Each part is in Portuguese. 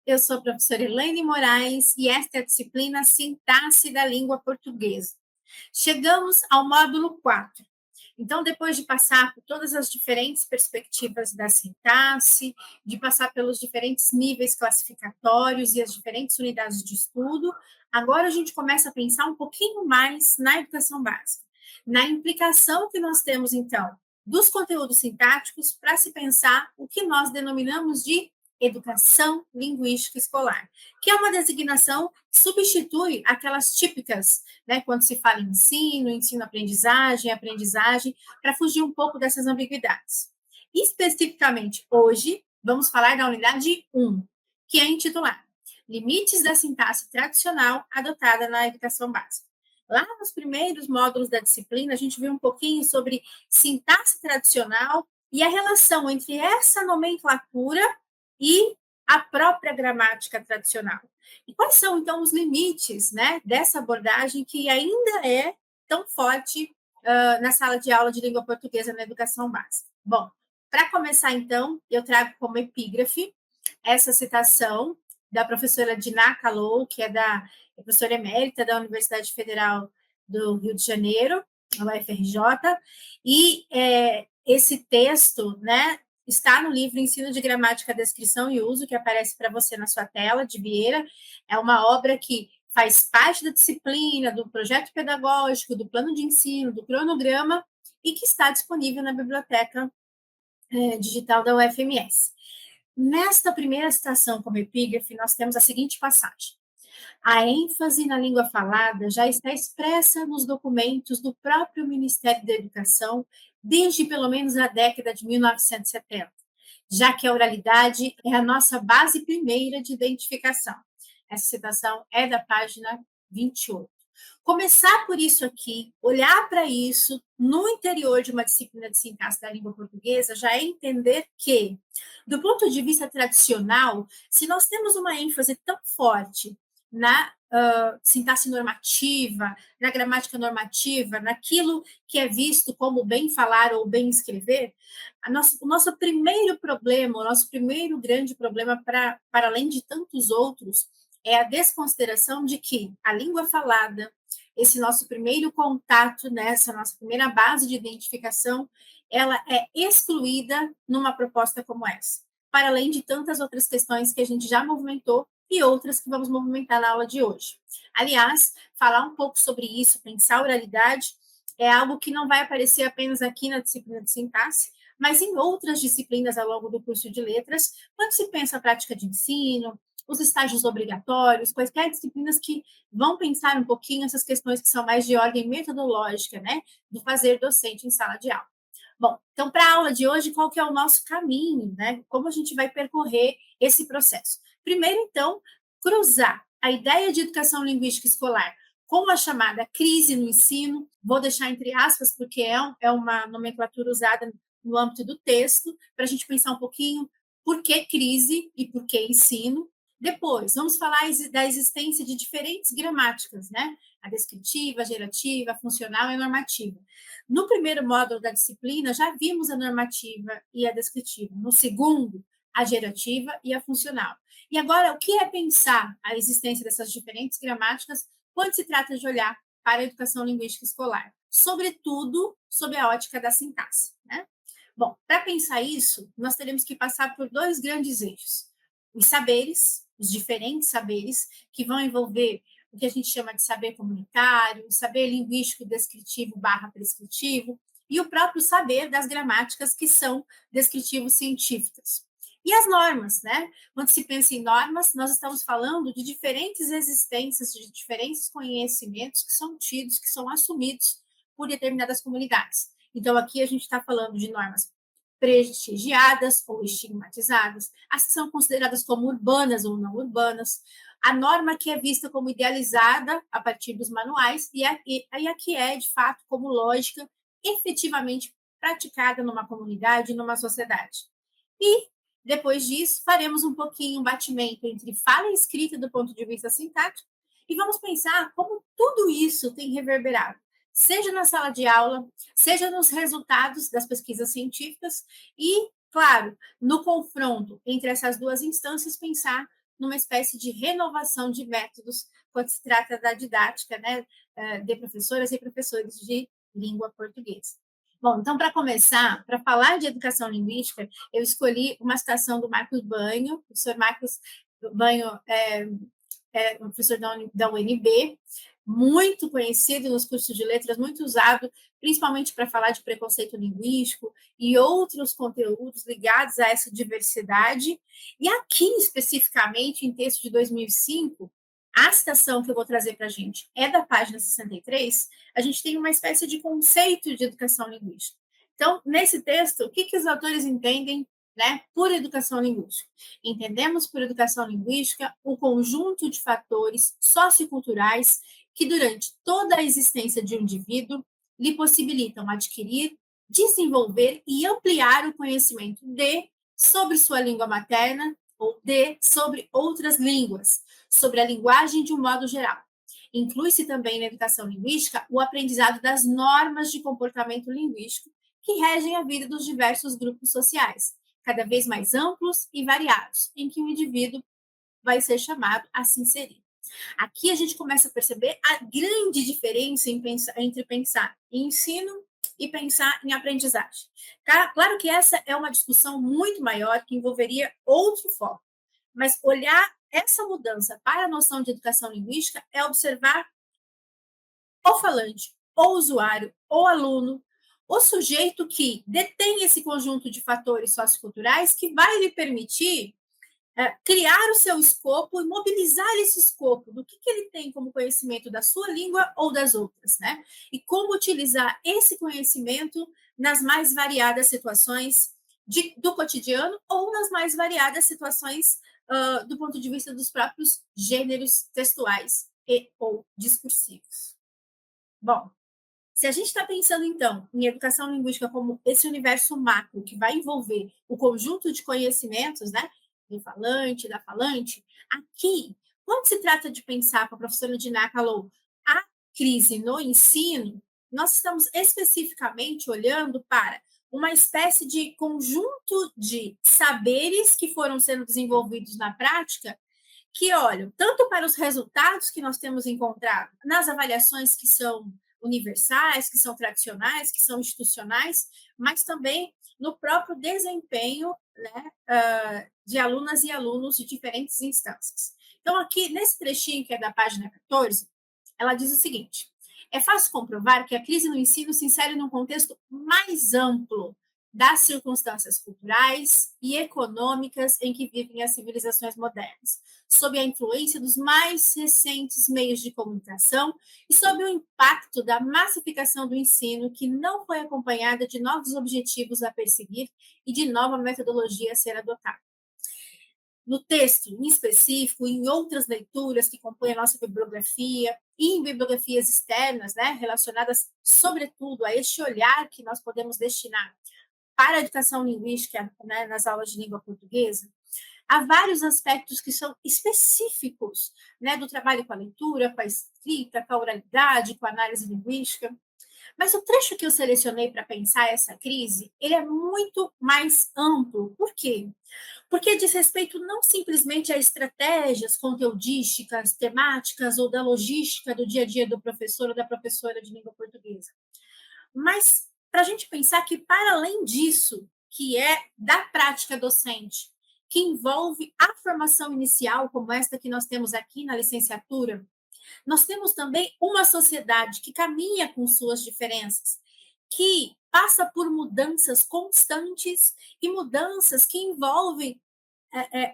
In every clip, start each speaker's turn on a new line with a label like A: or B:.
A: Eu sou a professora Elaine Moraes e esta é a disciplina Sintaxe da Língua Portuguesa. Chegamos ao módulo 4. Então, depois de passar por todas as diferentes perspectivas da sintaxe, de passar pelos diferentes níveis classificatórios e as diferentes unidades de estudo, agora a gente começa a pensar um pouquinho mais na educação básica, na implicação que nós temos, então, dos conteúdos sintáticos para se pensar o que nós denominamos de educação linguística escolar, que é uma designação que substitui aquelas típicas, né, quando se fala em ensino, ensino-aprendizagem, aprendizagem, para fugir um pouco dessas ambiguidades. Especificamente, hoje, vamos falar da unidade 1, que é intitulada Limites da sintaxe tradicional adotada na educação básica. Lá nos primeiros módulos da disciplina, a gente viu um pouquinho sobre sintaxe tradicional e a relação entre essa nomenclatura e a própria gramática tradicional. E quais são, então, os limites, né, dessa abordagem que ainda é tão forte na sala de aula de língua portuguesa na educação básica? Bom, para começar, então, eu trago como epígrafe essa citação da professora Diná Calou, que é professora emérita da Universidade Federal do Rio de Janeiro, a UFRJ, e esse texto, né, está no livro Ensino de Gramática, Descrição e Uso, que aparece para você na sua tela, de Vieira. É uma obra que faz parte da disciplina, do projeto pedagógico, do plano de ensino, do cronograma, e que está disponível na biblioteca digital da UFMS. Nesta primeira citação como epígrafe, nós temos a seguinte passagem. A ênfase na língua falada já está expressa nos documentos do próprio Ministério da Educação desde pelo menos a década de 1970, já que a oralidade é a nossa base primeira de identificação. Essa citação é da página 28. Começar por isso aqui, olhar para isso no interior de uma disciplina de sintaxe da língua portuguesa, já é entender que, do ponto de vista tradicional, se nós temos uma ênfase tão forte na sintaxe normativa, na gramática normativa, naquilo que é visto como bem falar ou bem escrever, o nosso primeiro problema, o nosso primeiro grande problema, para além de tantos outros, é a desconsideração de que a língua falada, esse nosso primeiro contato, essa nossa primeira base de identificação, ela é excluída numa proposta como essa, para além de tantas outras questões que a gente já movimentou e outras que vamos movimentar na aula de hoje. Aliás, falar um pouco sobre isso, pensar oralidade, é algo que não vai aparecer apenas aqui na disciplina de sintaxe, mas em outras disciplinas ao longo do curso de letras, quando se pensa a prática de ensino, os estágios obrigatórios, quaisquer disciplinas que vão pensar um pouquinho essas questões que são mais de ordem metodológica, né, do fazer docente em sala de aula. Bom, então, para a aula de hoje, qual que é o nosso caminho, né? Como a gente vai percorrer esse processo? Primeiro, então, cruzar a ideia de educação linguística escolar com a chamada crise no ensino, vou deixar entre aspas, porque é uma nomenclatura usada no âmbito do texto, para a gente pensar um pouquinho por que crise e por que ensino. Depois, vamos falar da existência de diferentes gramáticas, né? A descritiva, a gerativa, a funcional e a normativa. No primeiro módulo da disciplina, já vimos a normativa e a descritiva. No segundo, a gerativa e a funcional. E agora, o que é pensar a existência dessas diferentes gramáticas quando se trata de olhar para a educação linguística escolar? Sobretudo, sob a ótica da sintaxe, né? Bom, para pensar isso, nós teremos que passar por dois grandes eixos. Os saberes, os diferentes saberes, que vão envolver o que a gente chama de saber comunitário, saber linguístico descritivo barra prescritivo, e o próprio saber das gramáticas que são descritivos científicas. E as normas, né? Quando se pensa em normas, nós estamos falando de diferentes existências, de diferentes conhecimentos que são tidos, que são assumidos por determinadas comunidades. Então, aqui a gente está falando de normas prestigiadas ou estigmatizadas, as que são consideradas como urbanas ou não urbanas, a norma que é vista como idealizada a partir dos manuais e a que é, de fato, como lógica, efetivamente praticada numa comunidade, numa sociedade. E, depois disso, faremos um pouquinho um batimento entre fala e escrita do ponto de vista sintático e vamos pensar como tudo isso tem reverberado, seja na sala de aula, seja nos resultados das pesquisas científicas e, claro, no confronto entre essas duas instâncias, pensar numa espécie de renovação de métodos quando se trata da didática, né, de professoras e professores de língua portuguesa. Bom, então, para começar, para falar de educação linguística, eu escolhi uma citação do Marcos Banho. O professor Marcos Banho é um professor da UNB, muito conhecido nos cursos de letras, muito usado, principalmente para falar de preconceito linguístico e outros conteúdos ligados a essa diversidade. E aqui, especificamente, em texto de 2005, a citação que eu vou trazer para a gente é da página 63, a gente tem uma espécie de conceito de educação linguística. Então, nesse texto, o que os autores entendem, né, por educação linguística? Entendemos por educação linguística o conjunto de fatores socioculturais que, durante toda a existência de um indivíduo, lhe possibilitam adquirir, desenvolver e ampliar o conhecimento sobre sua língua materna ou sobre outras línguas, sobre a linguagem de um modo geral. Inclui-se também na educação linguística o aprendizado das normas de comportamento linguístico que regem a vida dos diversos grupos sociais, cada vez mais amplos e variados, em que o indivíduo vai ser chamado a se inserir. Aqui a gente começa a perceber a grande diferença entre pensar em ensino e pensar em aprendizagem. Claro que essa é uma discussão muito maior que envolveria outro foco, mas olhar essa mudança para a noção de educação linguística é observar o falante, o usuário, o aluno, o sujeito que detém esse conjunto de fatores socioculturais que vai lhe permitir criar o seu escopo e mobilizar esse escopo do que ele tem como conhecimento da sua língua ou das outras, né? E como utilizar esse conhecimento nas mais variadas situações do cotidiano ou nas mais variadas situações do ponto de vista dos próprios gêneros textuais e ou discursivos. Bom, se a gente está pensando, então, em educação linguística como esse universo macro que vai envolver o conjunto de conhecimentos, né, do falante, da falante, aqui, quando se trata de pensar, com a professora Diná falou, a crise no ensino, nós estamos especificamente olhando para uma espécie de conjunto de saberes que foram sendo desenvolvidos na prática que olham tanto para os resultados que nós temos encontrado nas avaliações que são universais, que são tradicionais, que são institucionais, mas também no próprio desempenho, né, de alunas e alunos de diferentes instâncias. Então, aqui, nesse trechinho que é da página 14, ela diz o seguinte: é fácil comprovar que a crise no ensino se insere num contexto mais amplo das circunstâncias culturais e econômicas em que vivem as civilizações modernas, sob a influência dos mais recentes meios de comunicação e sob o impacto da massificação do ensino, que não foi acompanhada de novos objetivos a perseguir e de nova metodologia a ser adotada. No texto em específico, em outras leituras que compõem a nossa bibliografia, e em bibliografias externas, né, relacionadas, sobretudo, a este olhar que nós podemos destinar para a educação linguística, né, nas aulas de língua portuguesa, há vários aspectos que são específicos, né, do trabalho com a leitura, com a escrita, com a oralidade, com a análise linguística. Mas o trecho que eu selecionei para pensar essa crise, ele é muito mais amplo. Por quê? Porque diz respeito não simplesmente a estratégias conteudísticas, temáticas ou da logística do dia a dia do professor ou da professora de língua portuguesa, mas para a gente pensar que, para além disso, que é da prática docente, que envolve a formação inicial, como esta que nós temos aqui na licenciatura, nós temos também uma sociedade que caminha com suas diferenças, que passa por mudanças constantes e mudanças que envolvem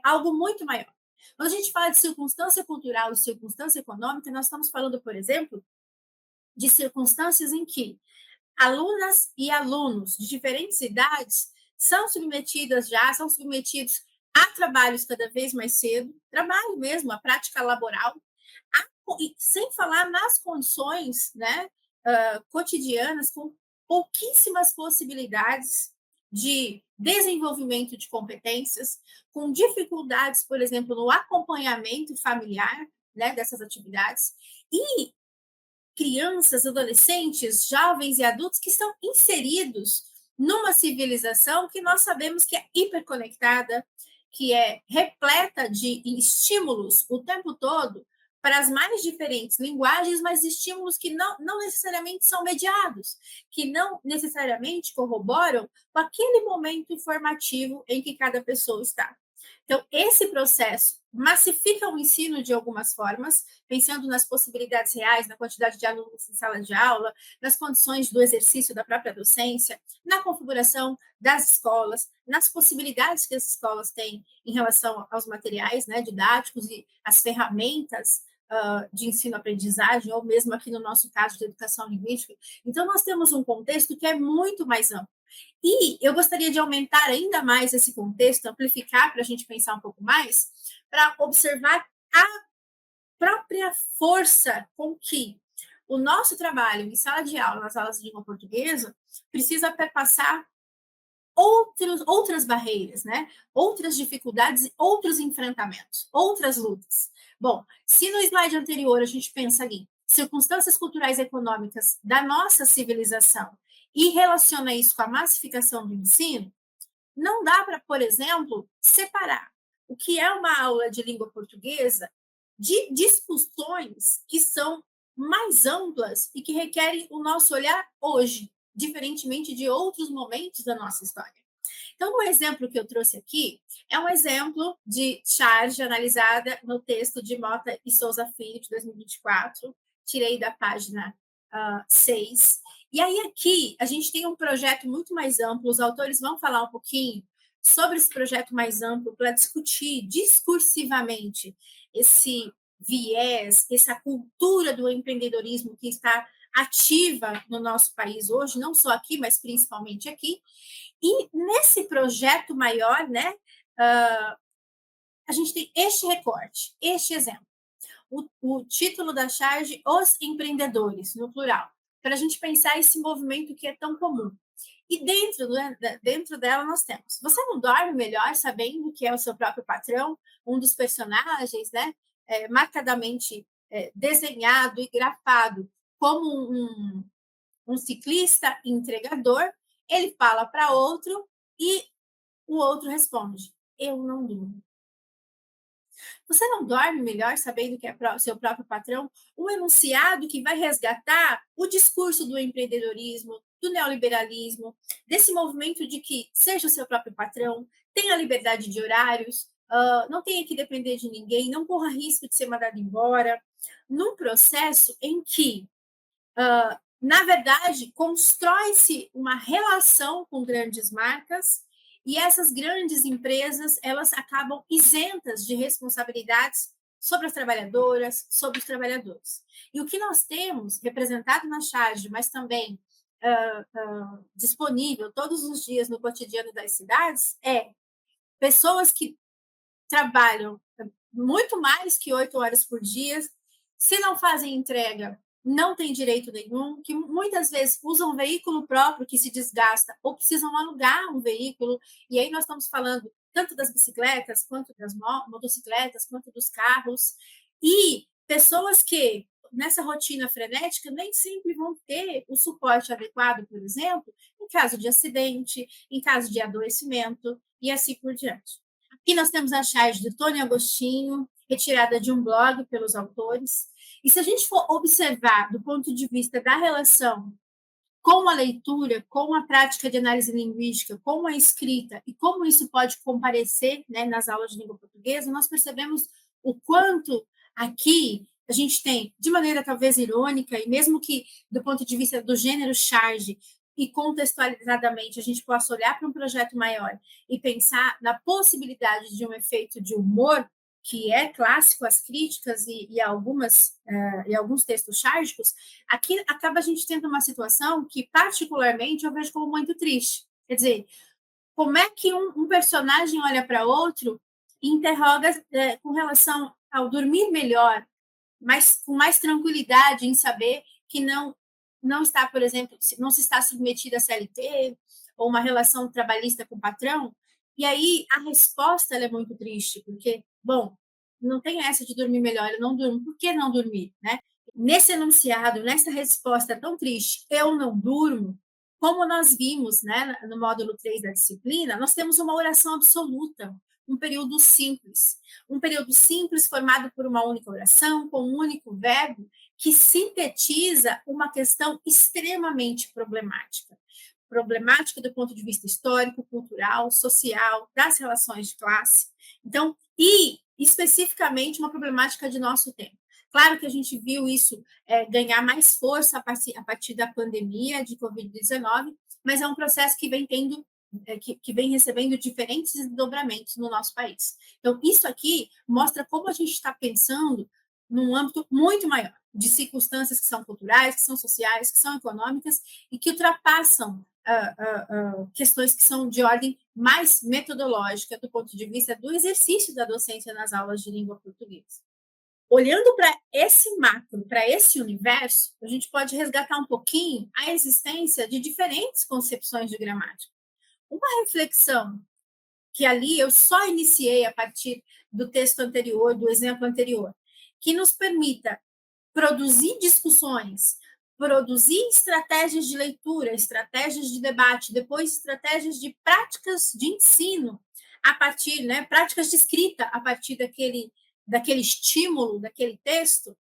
A: algo muito maior. Quando a gente fala de circunstância cultural e circunstância econômica, nós estamos falando, por exemplo, de circunstâncias em que alunas e alunos de diferentes idades são submetidos a trabalhos cada vez mais cedo, trabalho mesmo, a prática laboral, e sem falar nas condições, né, cotidianas, com pouquíssimas possibilidades de desenvolvimento de competências, com dificuldades, por exemplo, no acompanhamento familiar, né, dessas atividades, e crianças, adolescentes, jovens e adultos que estão inseridos numa civilização que nós sabemos que é hiperconectada, que é repleta de estímulos o tempo todo para as mais diferentes linguagens, mas estímulos que não necessariamente são mediados, que não necessariamente corroboram com aquele momento formativo em que cada pessoa está. Então, esse processo massifica o ensino de algumas formas, pensando nas possibilidades reais, na quantidade de alunos em sala de aula, nas condições do exercício da própria docência, na configuração das escolas, nas possibilidades que as escolas têm em relação aos materiais, né, didáticos e as ferramentas de ensino-aprendizagem, ou mesmo aqui no nosso caso de educação linguística. Então, nós temos um contexto que é muito mais amplo. E eu gostaria de aumentar ainda mais esse contexto, amplificar para a gente pensar um pouco mais, para observar a própria força com que o nosso trabalho em sala de aula, nas aulas de língua portuguesa, precisa perpassar outras barreiras, né? Outras dificuldades, outros enfrentamentos, outras lutas. Bom, se no slide anterior a gente pensa ali, circunstâncias culturais e econômicas da nossa civilização e relaciona isso com a massificação do ensino, não dá para, por exemplo, separar o que é uma aula de língua portuguesa de discussões que são mais amplas e que requerem o nosso olhar hoje, diferentemente de outros momentos da nossa história. Então, o exemplo que eu trouxe aqui é um exemplo de charge analisada no texto de Mota e Souza Filho, de 2024, tirei da página 6. E aí, aqui, a gente tem um projeto muito mais amplo, os autores vão falar um pouquinho sobre esse projeto mais amplo para discutir discursivamente esse viés, essa cultura do empreendedorismo que está ativa no nosso país hoje, não só aqui, mas principalmente aqui. E nesse projeto maior, né, a gente tem este recorte, este exemplo. O título da charge, Os Empreendedores, no plural, para a gente pensar esse movimento que é tão comum. E dentro dela nós temos, você não dorme melhor sabendo que é o seu próprio patrão, um dos personagens, né, marcadamente desenhado e grafado como um ciclista entregador, ele fala para outro e o outro responde: eu não durmo. Você não dorme melhor sabendo que é seu próprio patrão? Um enunciado que vai resgatar o discurso do empreendedorismo, do neoliberalismo, desse movimento de que seja o seu próprio patrão, tenha liberdade de horários, não tenha que depender de ninguém, não corra risco de ser mandado embora, num processo em que na verdade, constrói-se uma relação com grandes marcas e essas grandes empresas, elas acabam isentas de responsabilidades sobre as trabalhadoras, sobre os trabalhadores. E o que nós temos representado na charge, mas também disponível todos os dias no cotidiano das cidades, é pessoas que trabalham muito mais que 8 horas por dia, se não fazem entrega, não tem direito nenhum, que muitas vezes usam um veículo próprio que se desgasta ou precisam alugar um veículo, e aí nós estamos falando tanto das bicicletas, quanto das motocicletas, quanto dos carros, e pessoas que, nessa rotina frenética, nem sempre vão ter o suporte adequado, por exemplo, em caso de acidente, em caso de adoecimento, e assim por diante. Aqui nós temos a charge de Tony Agostinho, retirada de um blog pelos autores. E se a gente for observar do ponto de vista da relação com a leitura, com a prática de análise linguística, com a escrita e como isso pode comparecer, né, nas aulas de língua portuguesa, nós percebemos o quanto aqui a gente tem, de maneira talvez irônica, e mesmo que do ponto de vista do gênero charge, e contextualizadamente a gente possa olhar para um projeto maior e pensar na possibilidade de um efeito de humor, que é clássico, as críticas e alguns textos chárdicos, aqui acaba a gente tendo uma situação que, particularmente, eu vejo como muito triste. Quer dizer, como é que um personagem olha para outro e interroga com relação ao dormir melhor, mas com mais tranquilidade em saber que não está, por exemplo, não se está submetida a CLT ou uma relação trabalhista com o patrão, e aí a resposta é muito triste, porque, bom, não tem essa de dormir melhor, eu não durmo, por que não dormir, né? Nesse enunciado, nessa resposta tão triste, eu não durmo, Como nós vimos, né, no módulo 3 da disciplina, nós temos uma oração absoluta, um período simples formado por uma única oração, com um único verbo, que sintetiza uma questão extremamente problemática do ponto de vista histórico, cultural, social, das relações de classe. Então, e especificamente uma problemática de nosso tempo. Claro que a gente viu isso ganhar mais força a partir da pandemia de Covid-19, mas é um processo que vem tendo, que vem recebendo diferentes desdobramentos no nosso país. Então, isso aqui mostra como a gente está pensando num âmbito muito maior, de circunstâncias que são culturais, que são sociais, que são econômicas e que ultrapassam questões que são de ordem mais metodológica do ponto de vista do exercício da docência nas aulas de língua portuguesa. Olhando para esse macro, para esse universo, a gente pode resgatar um pouquinho a existência de diferentes concepções de gramática. Uma reflexão que ali eu só iniciei a partir do texto anterior, do exemplo anterior, que nos permita produzir discussões, produzir estratégias de leitura, estratégias de debate, depois estratégias de práticas de ensino a partir, né, práticas de escrita a partir daquele estímulo, daquele texto,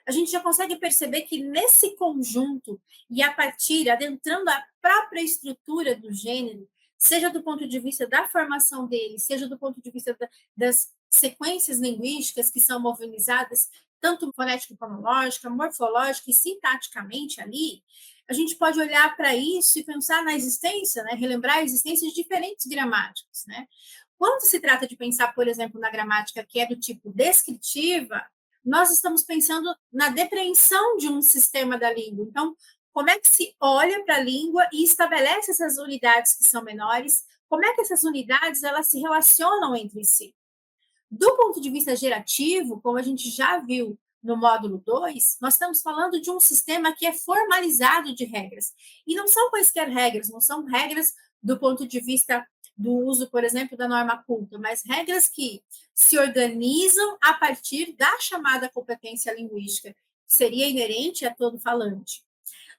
A: a gente já consegue perceber que nesse conjunto e a partir, adentrando a própria estrutura do gênero, seja do ponto de vista da formação dele, seja do ponto de vista das sequências linguísticas que são mobilizadas, tanto fonético-fonológica, morfológica e sintaticamente ali, a gente pode olhar para isso e pensar na existência, né, relembrar a existência de diferentes gramáticas, né? Quando se trata de pensar, por exemplo, na gramática que é do tipo descritiva, nós estamos pensando na depreensão de um sistema da língua. Então, como é que se olha para a língua e estabelece essas unidades que são menores? Como é que essas unidades elas se relacionam entre si? Do ponto de vista gerativo, como a gente já viu no módulo 2, nós estamos falando de um sistema que é formalizado de regras. E não são quaisquer regras, não são regras do ponto de vista do uso, por exemplo, da norma culta, mas regras que se organizam a partir da chamada competência linguística, que seria inerente a todo falante.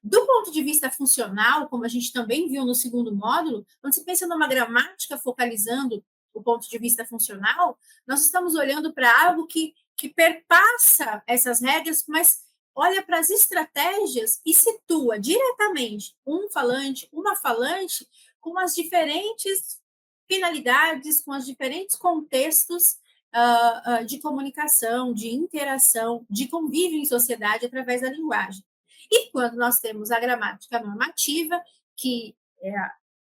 A: Do ponto de vista funcional, como a gente também viu no segundo módulo, quando se pensa numa gramática focalizando o ponto de vista funcional, nós estamos olhando para algo que perpassa essas regras, mas olha para as estratégias e situa diretamente um falante, uma falante, com as diferentes finalidades, com os diferentes contextos de comunicação, de interação, de convívio em sociedade através da linguagem. E quando nós temos a gramática normativa, que é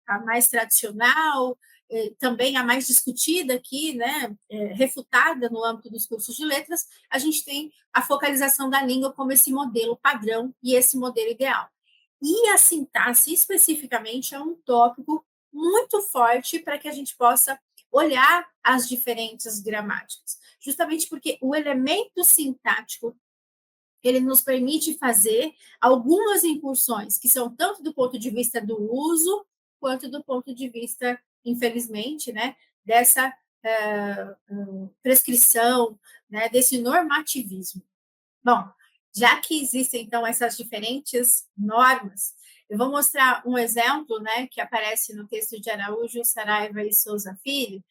A: a mais tradicional, também a mais discutida aqui, né, refutada no âmbito dos cursos de letras, a gente tem a focalização da língua como esse modelo padrão e esse modelo ideal. E a sintaxe, especificamente, é um tópico muito forte para que a gente possa olhar as diferentes gramáticas, justamente porque o elemento sintático ele nos permite fazer algumas incursões que são tanto do ponto de vista do uso quanto do ponto de vista, infelizmente, né, dessa prescrição, né, desse normativismo. Bom, já que existem então essas diferentes normas, eu vou mostrar um exemplo, né, que aparece no texto de Araújo, Saraiva e Souza Filho,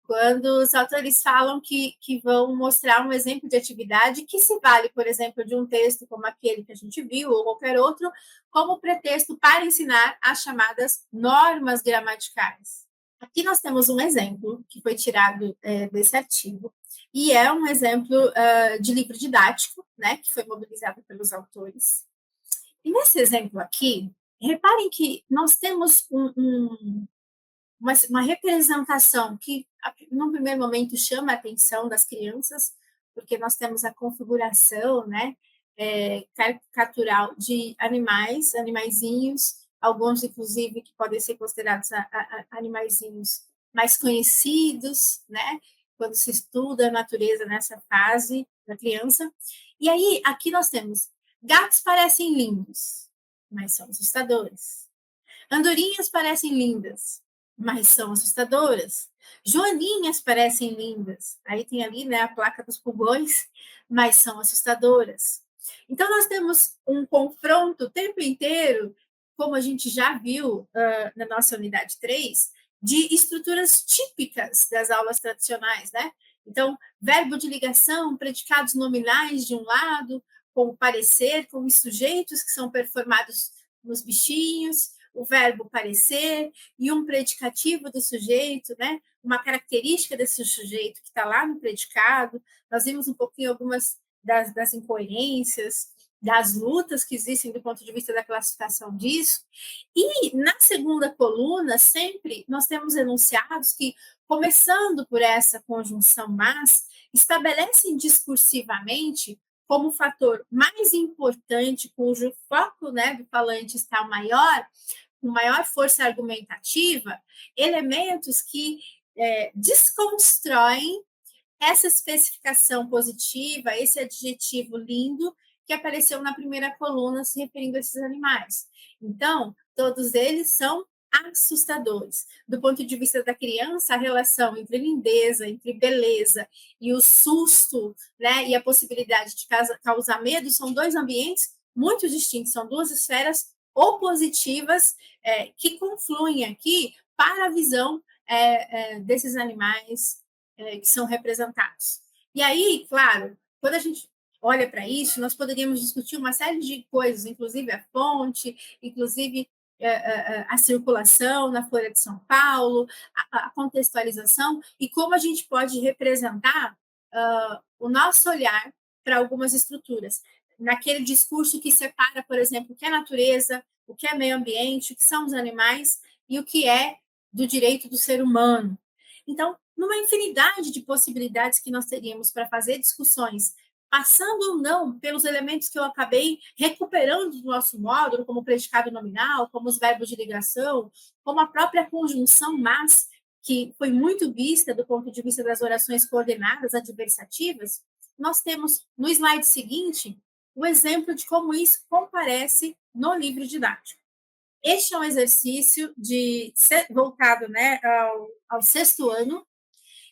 A: quando os autores falam que vão mostrar um exemplo de atividade que se vale, por exemplo, de um texto como aquele que a gente viu, ou qualquer outro, como pretexto para ensinar as chamadas normas gramaticais. Aqui nós temos um exemplo que foi tirado desse artigo, e é um exemplo de livro didático, né, que foi mobilizado pelos autores. E nesse exemplo aqui, reparem que nós temos uma representação que, num primeiro momento, chama a atenção das crianças, porque nós temos a configuração, né, caricatural de animais, animaizinhos, alguns, inclusive, que podem ser considerados animaizinhos mais conhecidos, né, quando se estuda a natureza nessa fase da criança. E aí, aqui nós temos, gatos parecem lindos, mas são assustadores. Andorinhas parecem lindas, mas são assustadoras. Joaninhas parecem lindas. Aí tem ali, né, a placa dos pulgões, mas são assustadoras. Então, nós temos um confronto o tempo inteiro como a gente já viu na nossa unidade 3, de estruturas típicas das aulas tradicionais, né? Então, verbo de ligação, predicados nominais de um lado, com o parecer, com os sujeitos que são performados nos bichinhos, o verbo parecer e um predicativo do sujeito, né? Uma característica desse sujeito que está lá no predicado. Nós vimos um pouquinho algumas das incoerências, das lutas que existem do ponto de vista da classificação disso. E na segunda coluna, sempre nós temos enunciados que, começando por essa conjunção mas, estabelecem discursivamente como fator mais importante, cujo foco, né, do falante está maior, com maior força argumentativa, elementos que desconstroem essa especificação positiva, esse adjetivo lindo que apareceu na primeira coluna se referindo a esses animais. Então, todos eles são assustadores. Do ponto de vista da criança, a relação entre lindeza, entre beleza e o susto, né, e a possibilidade de causar medo são dois ambientes muito distintos, são duas esferas opositivas que confluem aqui para a visão desses animais que são representados. E aí, claro, quando a gente olha para isso, nós poderíamos discutir uma série de coisas, inclusive a fonte, inclusive a circulação na Folha de São Paulo, a contextualização e como a gente pode representar o nosso olhar para algumas estruturas. Naquele discurso que separa, por exemplo, o que é natureza, o que é meio ambiente, o que são os animais e o que é do direito do ser humano. Então, numa infinidade de possibilidades que nós teríamos para fazer discussões, passando ou não pelos elementos que eu acabei recuperando do nosso módulo, como o predicado nominal, como os verbos de ligação, como a própria conjunção mas, que foi muito vista do ponto de vista das orações coordenadas adversativas, nós temos no slide seguinte o exemplo de como isso comparece no livro didático. Este é um exercício voltado, né, ao sexto ano.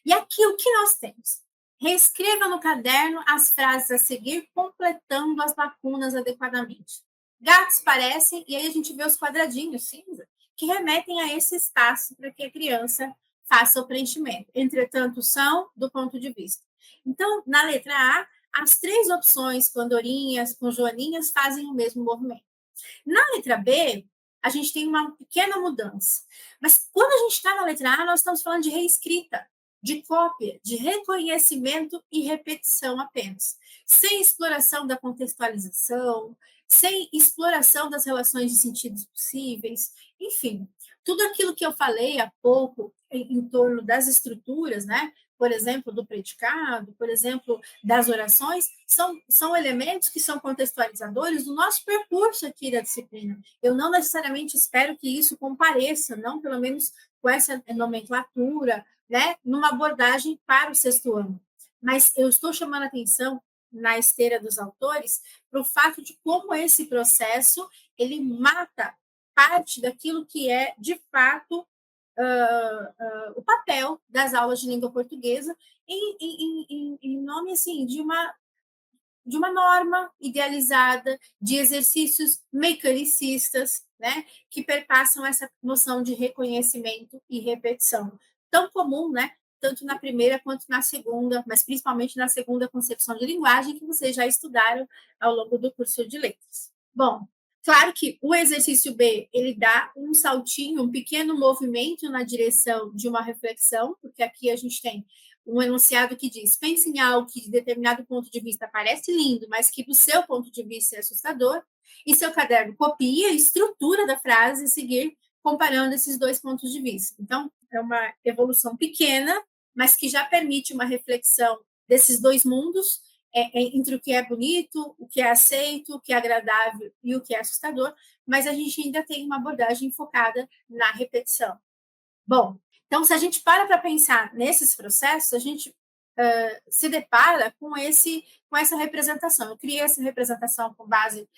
A: E aqui o que nós temos? Reescreva no caderno as frases a seguir, completando as lacunas adequadamente. Gatos parecem, e aí a gente vê os quadradinhos cinza, que remetem a esse espaço para que a criança faça o preenchimento. Entretanto, são do ponto de vista. Então, na letra A, as três opções com andorinhas, com joaninhas, fazem o mesmo movimento. Na letra B, a gente tem uma pequena mudança. Mas quando a gente está na letra A, nós estamos falando de reescrita, de cópia, de reconhecimento e repetição apenas, sem exploração da contextualização, sem exploração das relações de sentidos possíveis, enfim, tudo aquilo que eu falei há pouco em torno das estruturas, né? Por exemplo, do predicado, por exemplo, das orações, são elementos que são contextualizadores do nosso percurso aqui da disciplina. Eu não necessariamente espero que isso compareça, não pelo menos com essa nomenclatura, né, numa abordagem para o sexto ano. Mas eu estou chamando a atenção na esteira dos autores para o fato de como esse processo ele mata parte daquilo que é, de fato, o papel das aulas de língua portuguesa em nome assim, de uma norma idealizada, de exercícios mecanicistas, né, que perpassam essa noção de reconhecimento e repetição, tão comum, né, tanto na primeira quanto na segunda, mas principalmente na segunda concepção de linguagem, que vocês já estudaram ao longo do curso de letras. Bom, claro que o exercício B, ele dá um saltinho, um pequeno movimento na direção de uma reflexão, porque aqui a gente tem um enunciado que diz: pense em algo que de determinado ponto de vista parece lindo, mas que do seu ponto de vista é assustador, e seu caderno copia a estrutura da frase e seguir comparando esses dois pontos de vista. Então, é uma evolução pequena, mas que já permite uma reflexão desses dois mundos, entre o que é bonito, o que é aceito, o que é agradável e o que é assustador, mas a gente ainda tem uma abordagem focada na repetição. Bom, então, se a gente para pensar nesses processos, a gente se depara com essa representação. Eu criei essa representação com base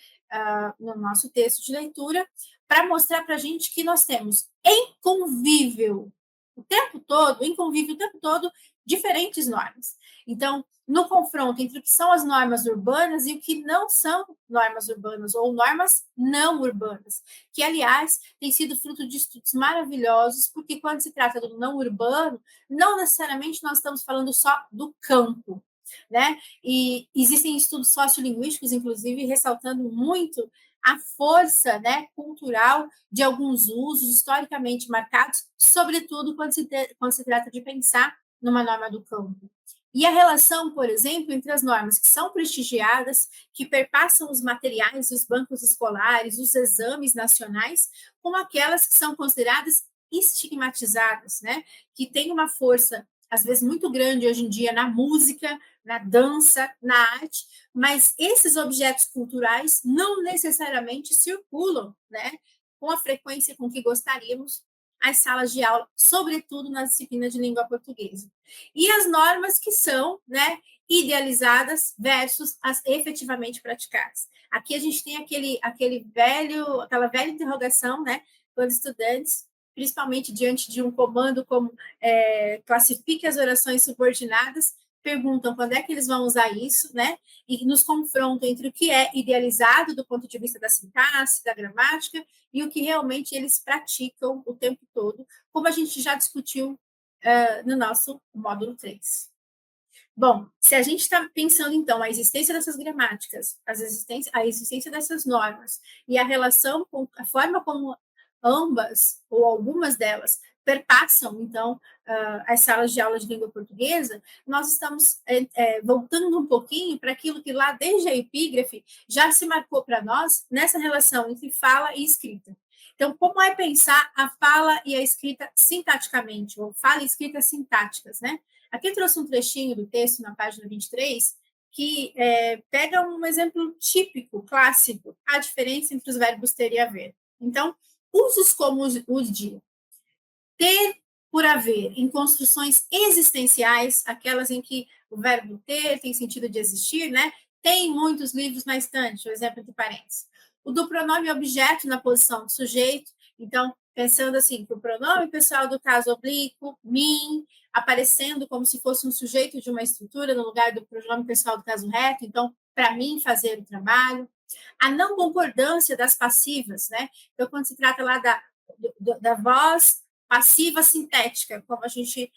A: no nosso texto de leitura para mostrar para a gente que nós temos em convívio o tempo todo, em convívio o tempo todo, diferentes normas. Então, no confronto entre o que são as normas urbanas e o que não são normas urbanas, ou normas não urbanas, que, aliás, tem sido fruto de estudos maravilhosos, porque quando se trata do não urbano, não necessariamente nós estamos falando só do campo, né? E existem estudos sociolinguísticos, inclusive, ressaltando muito a força, né, cultural de alguns usos historicamente marcados, sobretudo quando se trata de pensar numa norma do campo. E a relação, por exemplo, entre as normas que são prestigiadas, que perpassam os materiais, os bancos escolares, os exames nacionais, com aquelas que são consideradas estigmatizadas, né? Que têm uma força, às vezes, muito grande hoje em dia na música, na dança, na arte, mas esses objetos culturais não necessariamente circulam, né? Com a frequência com que gostaríamos as salas de aula, sobretudo na disciplina de língua portuguesa. E as normas que são, né, idealizadas versus as efetivamente praticadas. Aqui a gente tem aquela velha interrogação, né, quando estudantes, principalmente diante de um comando como classifique as orações subordinadas, perguntam quando é que eles vão usar isso, né? E nos confrontam entre o que é idealizado do ponto de vista da sintaxe, da gramática, e o que realmente eles praticam o tempo todo, como a gente já discutiu no nosso módulo 3. Bom, se a gente está pensando, então, a existência dessas gramáticas, a existência dessas normas e a relação com a forma como ambas ou algumas delas perpassam, então, as salas de aula de língua portuguesa, nós estamos voltando um pouquinho para aquilo que lá, desde a epígrafe, já se marcou para nós nessa relação entre fala e escrita. Então, como é pensar a fala e a escrita sintaticamente, ou fala e escrita sintáticas, né? Aqui eu trouxe um trechinho do texto na página 23, que pega um exemplo típico, clássico, a diferença entre os verbos ter e haver. Então, usos como os de ter por haver em construções existenciais, aquelas em que o verbo ter tem sentido de existir, né? Tem muitos livros na estante, o exemplo entre parênteses. O do pronome objeto na posição do sujeito, então, pensando assim, que o pronome pessoal do caso oblíquo, mim, aparecendo como se fosse um sujeito de uma estrutura no lugar do pronome pessoal do caso reto, então, para mim fazer o trabalho. A não concordância das passivas, né? Então, quando se trata lá da voz passiva sintética, como a gente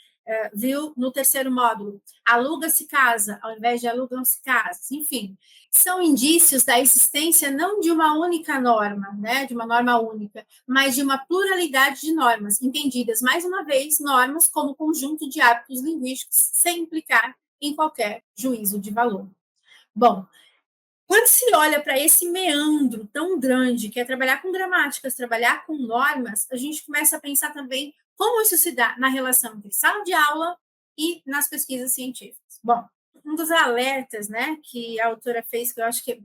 A: viu no terceiro módulo, aluga-se casa, ao invés de alugam-se casas, enfim, são indícios da existência não de uma única norma, né, de uma norma única, mas de uma pluralidade de normas, entendidas, mais uma vez, normas como conjunto de hábitos linguísticos, sem implicar em qualquer juízo de valor. Bom, quando se olha para esse meandro tão grande, que é trabalhar com gramáticas, trabalhar com normas, a gente começa a pensar também como isso se dá na relação entre sala de aula e nas pesquisas científicas. Bom, um dos alertas, né, que a autora fez, que eu acho que é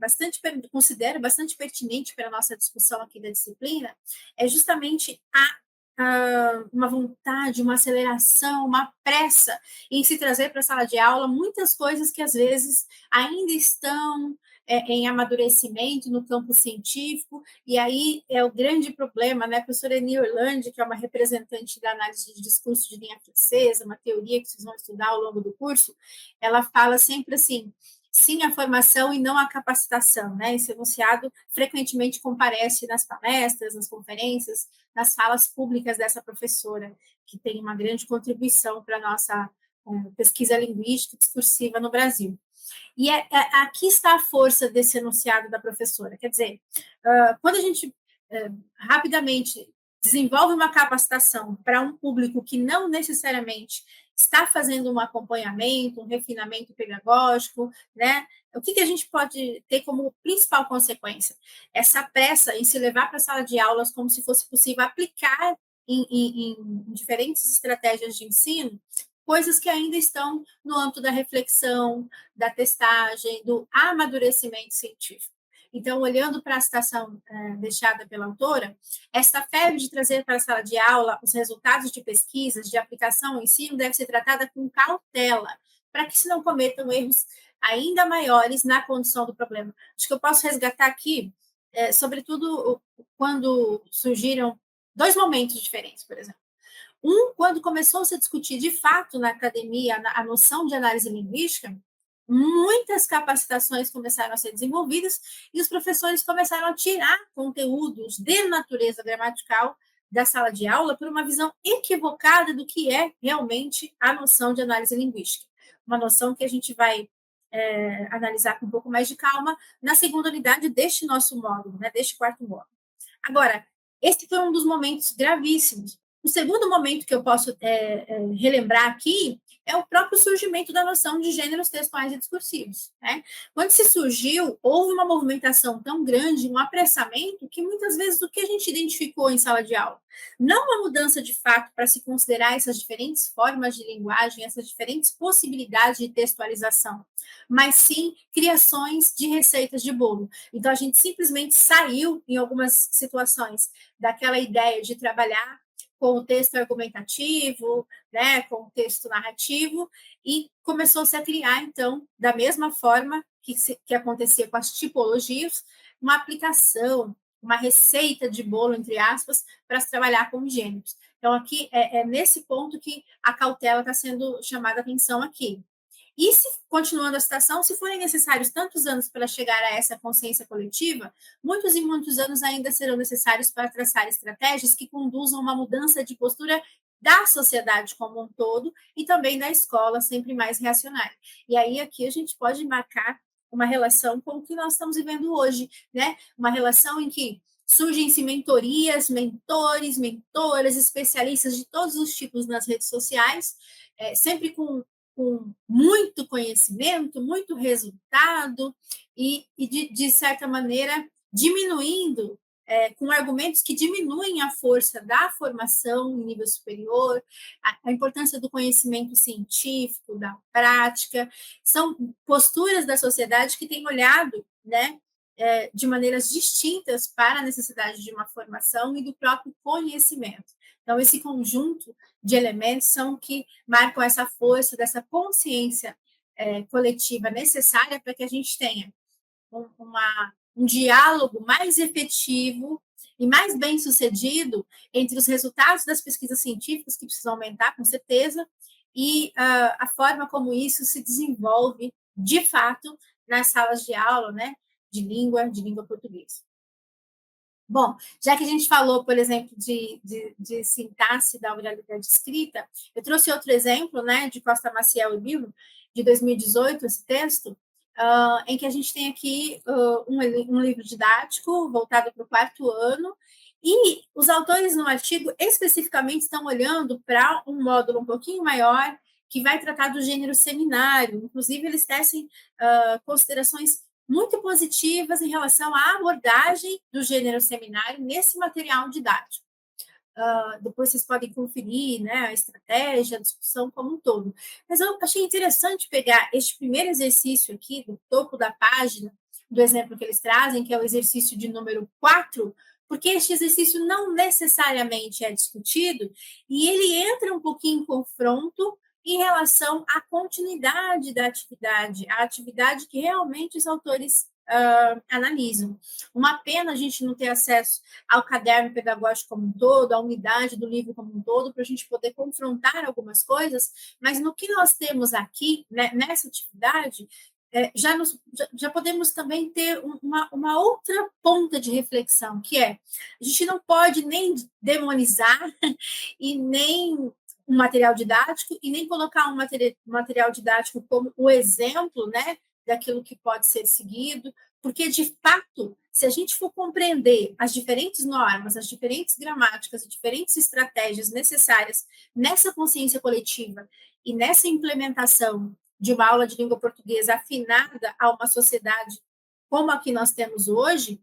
A: considero bastante pertinente para a nossa discussão aqui da disciplina, é justamente uma vontade, uma aceleração, uma pressa em se trazer para a sala de aula muitas coisas que às vezes ainda estão em amadurecimento no campo científico, e aí é o grande problema, né? A professora Eni Orlandi, que é uma representante da análise de discurso de linha francesa, uma teoria que vocês vão estudar ao longo do curso, ela fala sempre assim, sim a formação e não a capacitação, né? Esse enunciado frequentemente comparece nas palestras, nas conferências, nas falas públicas dessa professora, que tem uma grande contribuição para a nossa pesquisa linguística e discursiva no Brasil. E aqui está a força desse enunciado da professora. Quer dizer, quando a gente rapidamente desenvolve uma capacitação para um público que não necessariamente está fazendo um acompanhamento, um refinamento pedagógico, né? O que a gente pode ter como principal consequência? Essa pressa em se levar para a sala de aulas como se fosse possível aplicar em diferentes estratégias de ensino, coisas que ainda estão no âmbito da reflexão, da testagem, do amadurecimento científico. Então, olhando para a citação deixada pela autora, esta febre de trazer para a sala de aula os resultados de pesquisas, de aplicação ao ensino, deve ser tratada com cautela, para que se não cometam erros ainda maiores na condução do problema. Acho que eu posso resgatar aqui, sobretudo, quando surgiram dois momentos diferentes, por exemplo. Quando começou -se a discutir de fato na academia a noção de análise linguística, muitas capacitações começaram a ser desenvolvidas e os professores começaram a tirar conteúdos de natureza gramatical da sala de aula por uma visão equivocada do que é realmente a noção de análise linguística. Uma noção que a gente vai analisar com um pouco mais de calma na segunda unidade deste nosso módulo, né, deste quarto módulo. Agora, esse foi um dos momentos gravíssimos. O segundo momento que eu posso relembrar aqui é o próprio surgimento da noção de gêneros textuais e discursivos, né? Quando se surgiu, houve uma movimentação tão grande, um apressamento, que muitas vezes o que a gente identificou em sala de aula, não uma mudança de fato para se considerar essas diferentes formas de linguagem, essas diferentes possibilidades de textualização, mas sim criações de receitas de bolo. Então, a gente simplesmente saiu, em algumas situações, daquela ideia de trabalhar com o texto argumentativo, né, com o texto narrativo, e começou-se a criar, então, da mesma forma que acontecia com as tipologias, uma aplicação, uma receita de bolo, entre aspas, para se trabalhar com gêneros. Então, aqui é nesse ponto que a cautela está sendo chamada a atenção aqui. E, continuando a citação, se forem necessários tantos anos para chegar a essa consciência coletiva, muitos e muitos anos ainda serão necessários para traçar estratégias que conduzam a uma mudança de postura da sociedade como um todo e também da escola, sempre mais reacionária. E aí, aqui, a gente pode marcar uma relação com o que nós estamos vivendo hoje, né? Uma relação em que surgem-se mentorias, mentores, mentoras, especialistas de todos os tipos nas redes sociais, sempre com muito conhecimento, muito resultado, e de certa maneira, diminuindo, com argumentos que diminuem a força da formação em nível superior, a importância do conhecimento científico, da prática, são posturas da sociedade que têm olhado, né, de maneiras distintas para a necessidade de uma formação e do próprio conhecimento. Então, esse conjunto de elementos são que marcam essa força dessa consciência coletiva necessária para que a gente tenha um diálogo mais efetivo e mais bem sucedido entre os resultados das pesquisas científicas, que precisam aumentar, com certeza, e a forma como isso se desenvolve, de fato, nas salas de aula, né, de língua portuguesa. Bom, já que a gente falou, por exemplo, de sintaxe da oralidade escrita, eu trouxe outro exemplo, né, de Costa Maciel e Billo, de 2018, esse texto, em que a gente tem aqui um livro didático voltado para o quarto ano, e os autores no artigo especificamente estão olhando para um módulo um pouquinho maior, que vai tratar do gênero seminário. Inclusive, eles tecem considerações muito positivas em relação à abordagem do gênero seminário nesse material didático. Depois vocês podem conferir, né, a estratégia, a discussão como um todo. Mas eu achei interessante pegar este primeiro exercício aqui, do topo da página, do exemplo que eles trazem, que é o exercício de número 4, porque este exercício não necessariamente é discutido, e ele entra um pouquinho em confronto em relação à continuidade da atividade, a atividade que realmente os autores analisam. Uma pena a gente não ter acesso ao caderno pedagógico como um todo, à unidade do livro como um todo, para a gente poder confrontar algumas coisas, mas no que nós temos aqui, né, nessa atividade, já podemos também ter uma outra ponta de reflexão, que é, a gente não pode nem demonizar e nem um material didático, e nem colocar um material didático como o exemplo, né, daquilo que pode ser seguido, porque, de fato, se a gente for compreender as diferentes normas, as diferentes gramáticas, as diferentes estratégias necessárias nessa consciência coletiva e nessa implementação de uma aula de língua portuguesa afinada a uma sociedade como a que nós temos hoje,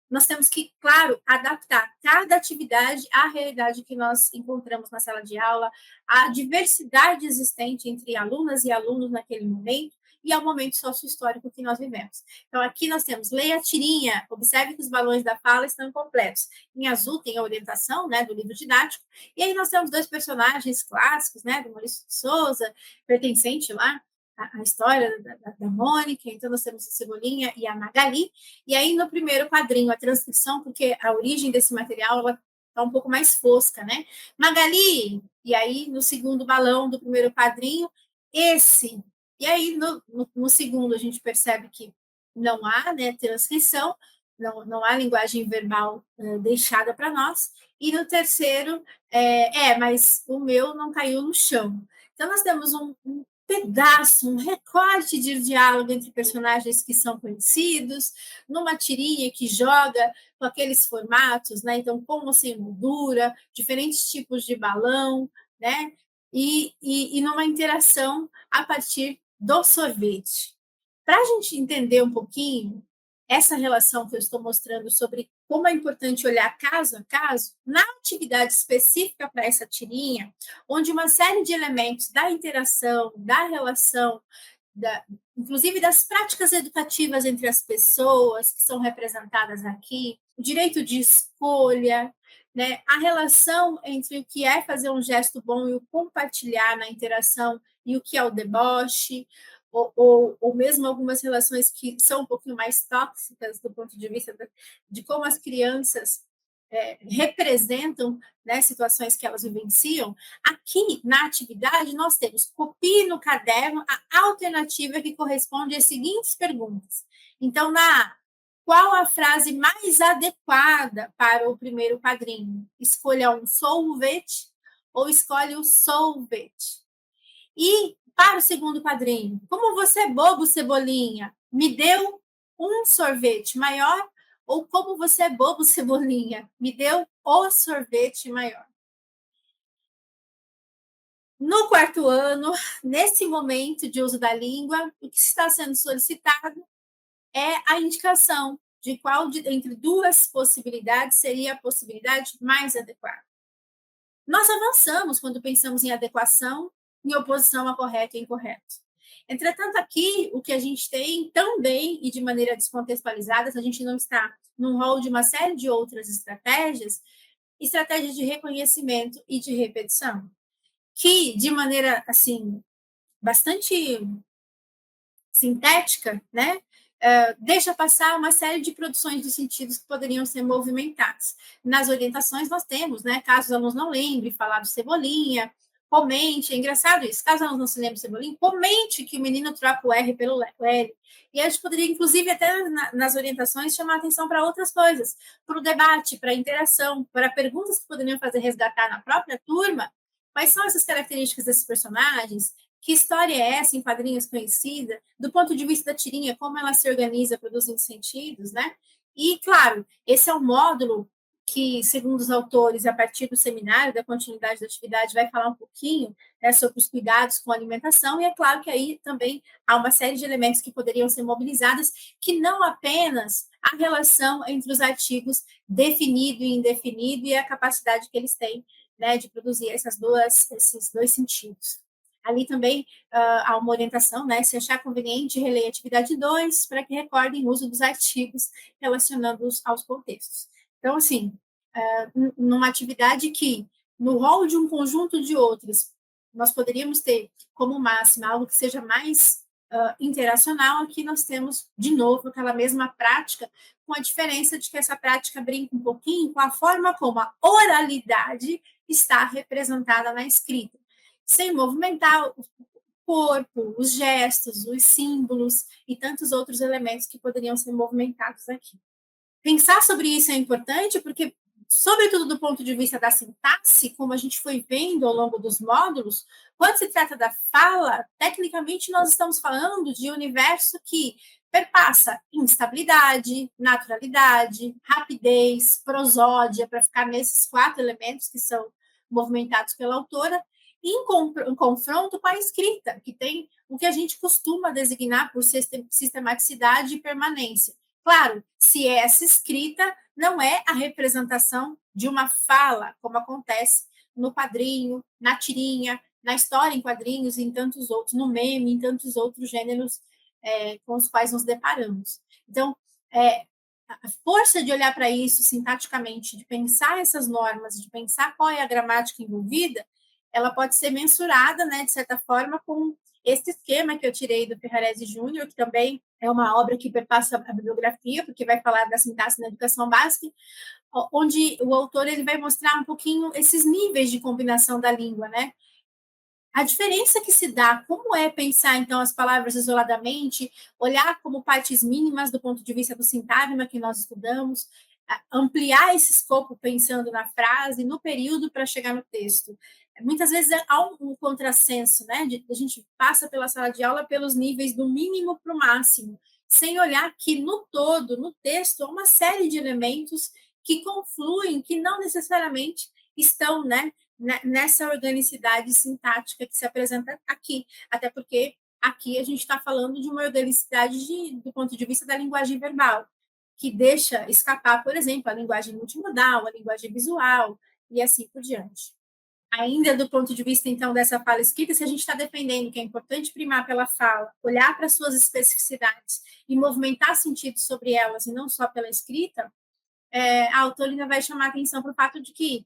A: nós temos que, claro, adaptar cada atividade à realidade que nós encontramos na sala de aula, à diversidade existente entre alunas e alunos naquele momento e ao momento sociohistórico que nós vivemos. Então, aqui nós temos, leia a tirinha, observe que os balões da fala estão incompletos. Em azul tem a orientação, né, do livro didático, e aí nós temos dois personagens clássicos, né, do Maurício de Souza, pertencente lá a história da Mônica, então nós temos a Cebolinha e a Magali, e aí no primeiro quadrinho, a transcrição, porque a origem desse material, ela tá um pouco mais fosca, né? Magali, e aí no segundo balão do primeiro quadrinho, esse. E aí no segundo a gente percebe que não há, né, transcrição, não há linguagem verbal deixada para nós. E no terceiro, mas o meu não caiu no chão. Então, nós temos um pedaço, um recorte de diálogo entre personagens que são conhecidos, numa tirinha que joga com aqueles formatos, né? Então, com ou sem moldura, diferentes tipos de balão, né? E numa interação a partir do sorvete. Para a gente entender um pouquinho essa relação que eu estou mostrando sobre como é importante olhar caso a caso, na atividade específica para essa tirinha, onde uma série de elementos da interação, da relação, inclusive das práticas educativas entre as pessoas que são representadas aqui, o direito de escolha, né, a relação entre o que é fazer um gesto bom e o compartilhar na interação e o que é o deboche, ou mesmo algumas relações que são um pouquinho mais tóxicas do ponto de vista de como as crianças representam, né, situações que elas vivenciam. Aqui na atividade nós temos copie no caderno a alternativa que corresponde às seguintes perguntas. Então, qual a frase mais adequada para o primeiro quadrinho? Escolha um sorvete ou escolhe o sorvete? E para o segundo quadrinho, como você é bobo, Cebolinha, me deu um sorvete maior, ou como você é bobo, Cebolinha, me deu o sorvete maior. No quarto ano, nesse momento de uso da língua, o que está sendo solicitado é a indicação de qual entre duas possibilidades seria a possibilidade mais adequada. Nós avançamos quando pensamos em adequação, em oposição a correto e incorreto. Entretanto, aqui, o que a gente tem também, e de maneira descontextualizada, se a gente não está num rol de uma série de outras estratégias de reconhecimento e de repetição, que, de maneira, assim, bastante sintética, né, deixa passar uma série de produções de sentidos que poderiam ser movimentadas. Nas orientações nós temos, né, caso os alunos não lembrem, falar do Cebolinha, comente, é engraçado isso, caso os alunos não se lembrem do Cebolinha, comente que o menino troca o R pelo L. E a gente poderia, inclusive, até nas orientações, chamar atenção para outras coisas, para o debate, para a interação, para perguntas que poderiam fazer resgatar na própria turma quais são essas características desses personagens, que história é essa em quadrinhos conhecida, do ponto de vista da tirinha, como ela se organiza produzindo sentidos, né? E, claro, esse é um módulo que, segundo os autores, a partir do seminário, da continuidade da atividade, vai falar um pouquinho, né, sobre os cuidados com a alimentação, e é claro que aí também há uma série de elementos que poderiam ser mobilizados, que não apenas a relação entre os artigos definido e indefinido e a capacidade que eles têm, né, de produzir esses dois sentidos. Ali também há uma orientação, né, se achar conveniente, releia a atividade 2 para que recordem o uso dos artigos relacionando-os aos contextos. Então, assim, numa atividade que, no rol de um conjunto de outras, nós poderíamos ter como máxima algo que seja mais interacional, aqui nós temos, de novo, aquela mesma prática, com a diferença de que essa prática brinca um pouquinho com a forma como a oralidade está representada na escrita, sem movimentar o corpo, os gestos, os símbolos e tantos outros elementos que poderiam ser movimentados aqui. Pensar sobre isso é importante porque, sobretudo do ponto de vista da sintaxe, como a gente foi vendo ao longo dos módulos, quando se trata da fala, tecnicamente nós estamos falando de um universo que perpassa instabilidade, naturalidade, rapidez, prosódia, para ficar nesses 4 elementos que são movimentados pela autora, em confronto com a escrita, que tem o que a gente costuma designar por sistematicidade e permanência. Claro, se essa escrita não é a representação de uma fala, como acontece no quadrinho, na tirinha, na história em quadrinhos e em tantos outros, no meme, em tantos outros gêneros com os quais nos deparamos. Então, a força de olhar para isso sintaticamente, de pensar essas normas, de pensar qual é a gramática envolvida, ela pode ser mensurada, né, de certa forma, com esse esquema que eu tirei do Ferrarese Júnior, que também é uma obra que perpassa a bibliografia, porque vai falar da sintaxe na educação básica, onde o autor ele vai mostrar um pouquinho esses níveis de combinação da língua, né? A diferença que se dá, como é pensar, então, as palavras isoladamente, olhar como partes mínimas do ponto de vista do sintagma que nós estudamos, ampliar esse escopo pensando na frase, no período para chegar no texto. Muitas vezes há um contrassenso, né? A gente passa pela sala de aula pelos níveis do mínimo para o máximo, sem olhar que no todo, no texto, há uma série de elementos que confluem, que não necessariamente estão, né, nessa organicidade sintática que se apresenta aqui, até porque aqui a gente está falando de uma organicidade do ponto de vista da linguagem verbal, que deixa escapar, por exemplo, a linguagem multimodal, a linguagem visual e assim por diante. Ainda do ponto de vista, então, dessa fala escrita, se a gente está defendendo que é importante primar pela fala, olhar para suas especificidades e movimentar sentido sobre elas, e não só pela escrita, a autora ainda vai chamar a atenção para o fato de que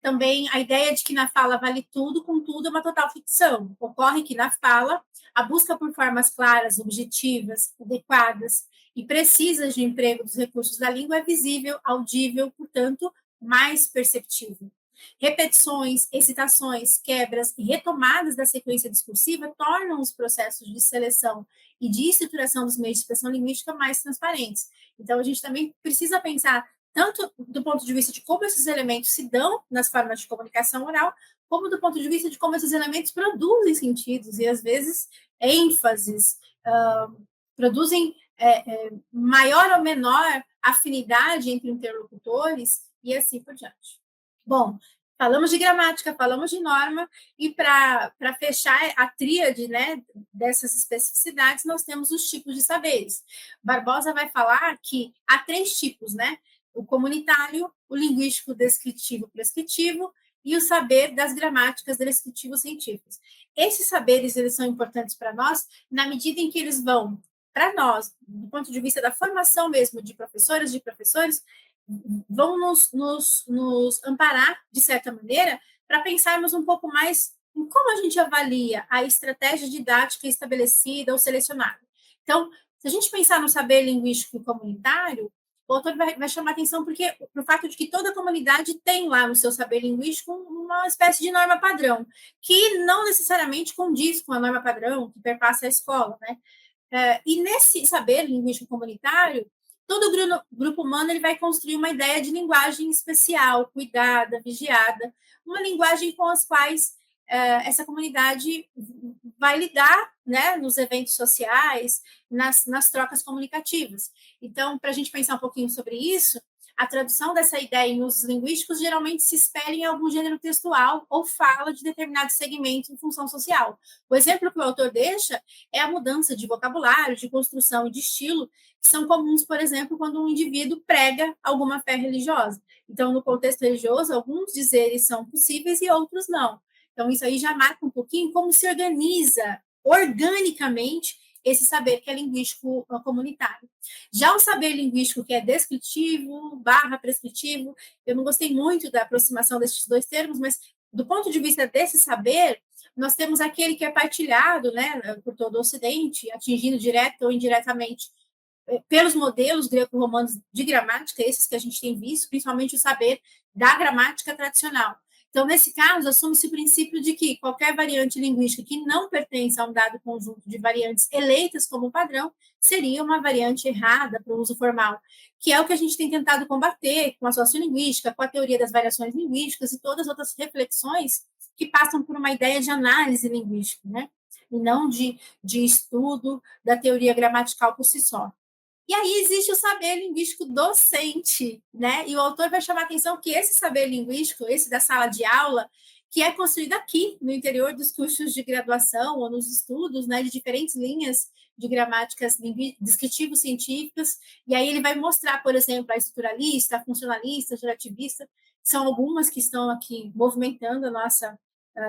A: também a ideia de que na fala vale tudo, contudo, é uma total ficção. Ocorre que na fala, a busca por formas claras, objetivas, adequadas e precisas de emprego dos recursos da língua é visível, audível, portanto, mais perceptível. Repetições, excitações, quebras e retomadas da sequência discursiva tornam os processos de seleção e de estruturação dos meios de expressão linguística mais transparentes. Então, a gente também precisa pensar tanto do ponto de vista de como esses elementos se dão nas formas de comunicação oral, como do ponto de vista de como esses elementos produzem sentidos e, às vezes, ênfases, produzem maior ou menor afinidade entre interlocutores e assim por diante. Bom, falamos de gramática, falamos de norma, e para fechar a tríade, né, dessas especificidades, nós temos os tipos de saberes. Barbosa vai falar que há 3 tipos, né? O comunitário, o linguístico descritivo prescritivo e o saber das gramáticas descritivos científicos. Esses saberes eles são importantes para nós na medida em que eles vão, para nós, do ponto de vista da formação mesmo de professoras, de professores, vão nos amparar, de certa maneira, para pensarmos um pouco mais em como a gente avalia a estratégia didática estabelecida ou selecionada. Então, se a gente pensar no saber linguístico comunitário, o autor vai chamar atenção porque o fato de que toda comunidade tem lá no seu saber linguístico uma espécie de norma padrão, que não necessariamente condiz com a norma padrão que perpassa a escola, né? E nesse saber linguístico comunitário, todo grupo humano ele vai construir uma ideia de linguagem especial, cuidada, vigiada, uma linguagem com as quais essa comunidade vai lidar, né, nos eventos sociais, nas trocas comunicativas. Então, para a gente pensar um pouquinho sobre isso, a tradução dessa ideia em usos linguísticos geralmente se espelha em algum gênero textual ou fala de determinado segmento em função social. O exemplo que o autor deixa é a mudança de vocabulário, de construção e de estilo, que são comuns, por exemplo, quando um indivíduo prega alguma fé religiosa. Então, no contexto religioso, alguns dizeres são possíveis e outros não. Então, isso aí já marca um pouquinho como se organiza organicamente esse saber que é linguístico comunitário. Já o saber linguístico que é descritivo, barra prescritivo, eu não gostei muito da aproximação desses 2 termos, mas do ponto de vista desse saber, nós temos aquele que é partilhado, né, por todo o Ocidente, atingindo direta ou indiretamente pelos modelos greco-romanos de gramática, esses que a gente tem visto, principalmente o saber da gramática tradicional. Então, nesse caso, assume-se o princípio de que qualquer variante linguística que não pertence a um dado conjunto de variantes eleitas como padrão seria uma variante errada para o uso formal, que é o que a gente tem tentado combater com a sociolinguística, com a teoria das variações linguísticas e todas as outras reflexões que passam por uma ideia de análise linguística, né? E não de estudo da teoria gramatical por si só. E aí existe o saber linguístico docente, né? E o autor vai chamar a atenção que esse saber linguístico, esse da sala de aula, que é construído aqui, no interior dos cursos de graduação ou nos estudos, né, de diferentes linhas de gramáticas descritivos científicas, e aí ele vai mostrar, por exemplo, a estruturalista, a funcionalista, a gerativista, que são algumas que estão aqui movimentando a nossa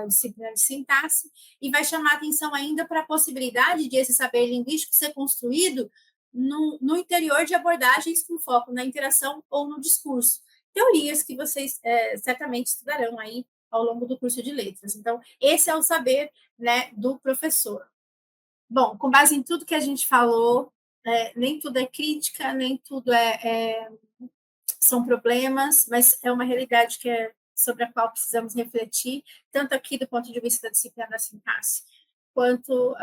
A: disciplina de sintaxe, e vai chamar a atenção ainda para a possibilidade de esse saber linguístico ser construído no interior de abordagens com foco na interação ou no discurso. Teorias que vocês certamente estudarão aí ao longo do curso de letras. Então, esse é o saber, né, do professor. Bom, com base em tudo que a gente falou, nem tudo é crítica, nem tudo são problemas, mas é uma realidade sobre a qual precisamos refletir, tanto aqui do ponto de vista da disciplina da sintaxe, quanto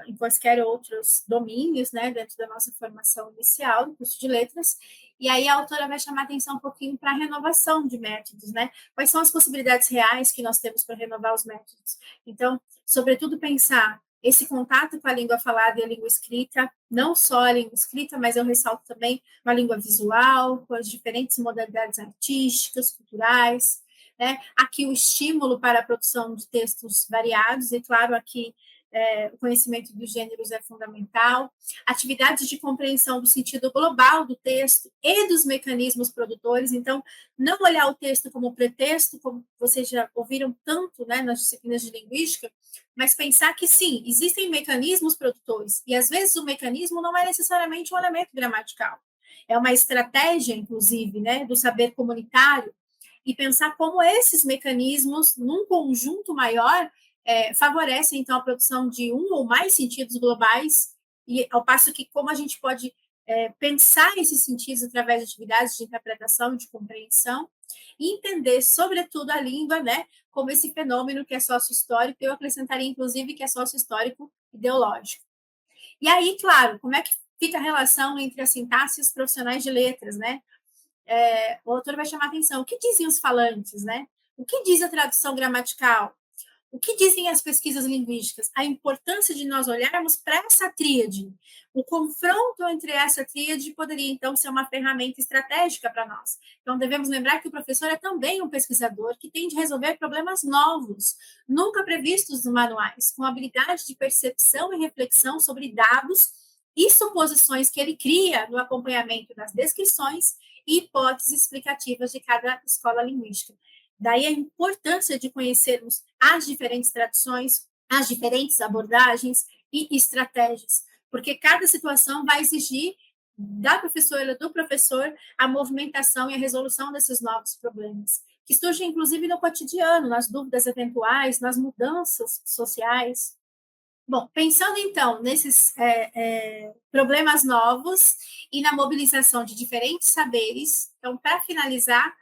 A: em quaisquer outros domínios, né, dentro da nossa formação inicial, no curso de letras. E aí a autora vai chamar atenção um pouquinho para a renovação de métodos, né? Quais são as possibilidades reais que nós temos para renovar os métodos? Então, sobretudo, pensar esse contato com a língua falada e a língua escrita, não só a língua escrita, mas eu ressalto também uma língua visual, com as diferentes modalidades artísticas, culturais, né? Aqui o estímulo para a produção de textos variados, e claro, aqui o conhecimento dos gêneros é fundamental, atividades de compreensão do sentido global do texto e dos mecanismos produtores, então, não olhar o texto como pretexto, como vocês já ouviram tanto, né, nas disciplinas de linguística, mas pensar que, sim, existem mecanismos produtores, e às vezes o mecanismo não é necessariamente um elemento gramatical, é uma estratégia, inclusive, né, do saber comunitário, e pensar como esses mecanismos, num conjunto maior, favorecem, então, a produção de um ou mais sentidos globais, e ao passo que como a gente pode pensar esses sentidos através de atividades de interpretação e de compreensão, e entender, sobretudo, a língua, né, como esse fenômeno que é sócio-histórico, eu acrescentaria, inclusive, que é sócio-histórico ideológico. E aí, claro, como é que fica a relação entre a sintaxe e os profissionais de letras, né? O autor vai chamar a atenção. O que dizem os falantes, né? O que diz a tradução gramatical? O que dizem as pesquisas linguísticas? A importância de nós olharmos para essa tríade. O confronto entre essa tríade poderia, então, ser uma ferramenta estratégica para nós. Então, devemos lembrar que o professor é também um pesquisador que tem de resolver problemas novos, nunca previstos nos manuais, com habilidade de percepção e reflexão sobre dados e suposições que ele cria no acompanhamento das descrições e hipóteses explicativas de cada escola linguística. Daí a importância de conhecermos as diferentes traduções, as diferentes abordagens e estratégias, porque cada situação vai exigir da professora, do professor, a movimentação e a resolução desses novos problemas, que surgem, inclusive, no cotidiano, nas dúvidas eventuais, nas mudanças sociais. Bom, pensando então nesses problemas novos e na mobilização de diferentes saberes, então, para finalizar,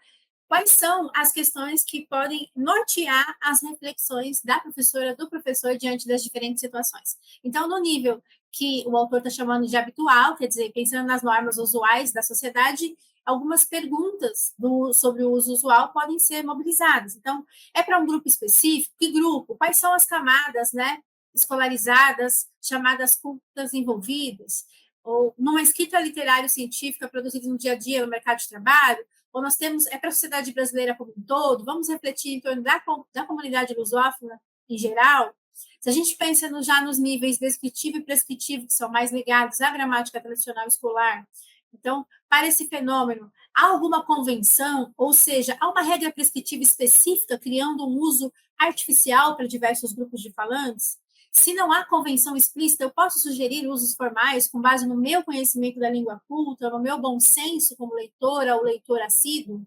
A: quais são as questões que podem nortear as reflexões da professora, do professor, diante das diferentes situações? Então, no nível que o autor está chamando de habitual, quer dizer, pensando nas normas usuais da sociedade, algumas perguntas sobre o uso usual podem ser mobilizadas. Então, é para um grupo específico? Que grupo? Quais são as camadas, né, escolarizadas, chamadas cultas envolvidas? Ou numa escrita literária científica produzida no dia a dia no mercado de trabalho, ou nós temos, para a sociedade brasileira como um todo, vamos refletir em torno da comunidade lusófona em geral. Se a gente pensa já nos níveis descritivo e prescritivo, que são mais ligados à gramática tradicional escolar, então, para esse fenômeno, há alguma convenção, ou seja, há uma regra prescritiva específica criando um uso artificial para diversos grupos de falantes? Se não há convenção explícita, eu posso sugerir usos formais com base no meu conhecimento da língua culta, no meu bom senso como leitora ou leitor assíduo?